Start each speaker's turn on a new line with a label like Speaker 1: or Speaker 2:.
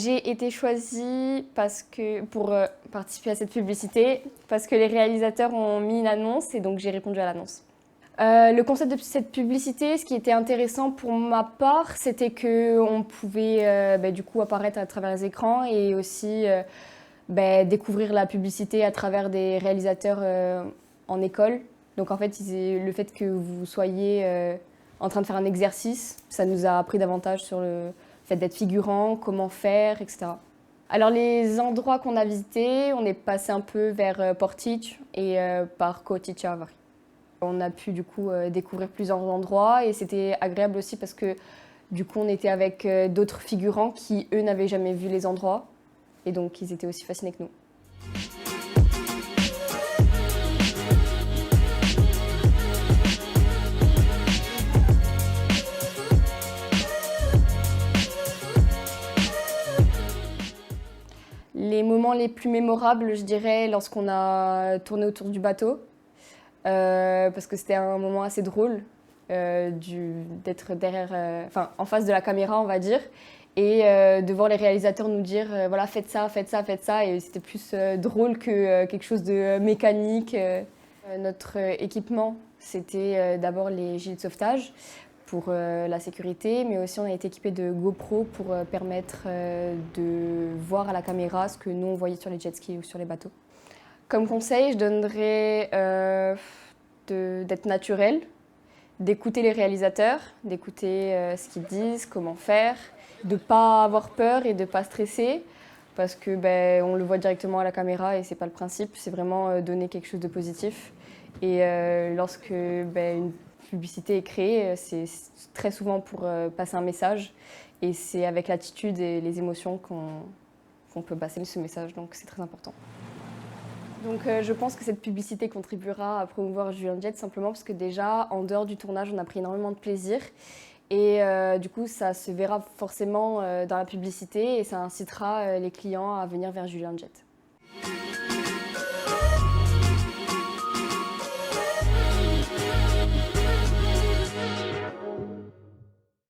Speaker 1: J'ai été choisie pour participer à cette publicité parce que les réalisateurs ont mis une annonce et donc j'ai répondu à l'annonce. Le concept de cette publicité, ce qui était intéressant pour ma part, c'était qu'on pouvait du coup apparaître à travers les écrans et aussi découvrir la publicité à travers des réalisateurs en école. Donc en fait, le fait que vous soyez en train de faire un exercice, ça nous a appris davantage sur le fait d'être figurant, comment faire, etc. Alors les endroits qu'on a visités, on est passé un peu vers Portić et Parco Ticiavari. On a pu du coup découvrir plusieurs endroits et c'était agréable aussi parce que du coup on était avec d'autres figurants qui eux n'avaient jamais vu les endroits et donc ils étaient aussi fascinés que nous. Les moments les plus mémorables, je dirais, lorsqu'on a tourné autour du bateau, parce que c'était un moment assez drôle d'être en face de la caméra, on va dire, et de voir les réalisateurs nous dire voilà, faites ça, faites ça, faites ça, et c'était plus drôle que quelque chose de mécanique. Notre équipement, c'était d'abord les gilets de sauvetage pour la sécurité, mais aussi on a été équipé de GoPro pour permettre de voir à la caméra ce que nous on voyait sur les jet skis ou sur les bateaux. Comme conseil, je donnerais d'être naturel, d'écouter les réalisateurs, d'écouter ce qu'ils disent, comment faire, de ne pas avoir peur et de ne pas stresser, parce que on le voit directement à la caméra et c'est pas le principe, c'est vraiment donner quelque chose de positif. Et lorsque une publicité est créée, c'est très souvent pour passer un message et c'est avec l'attitude et les émotions qu'on peut passer ce message, donc c'est très important. Donc je pense que cette publicité contribuera à promouvoir Julien Jet simplement parce que déjà, en dehors du tournage, on a pris énormément de plaisir et du coup, ça se verra forcément dans la publicité et ça incitera les clients à venir vers Julien Jet.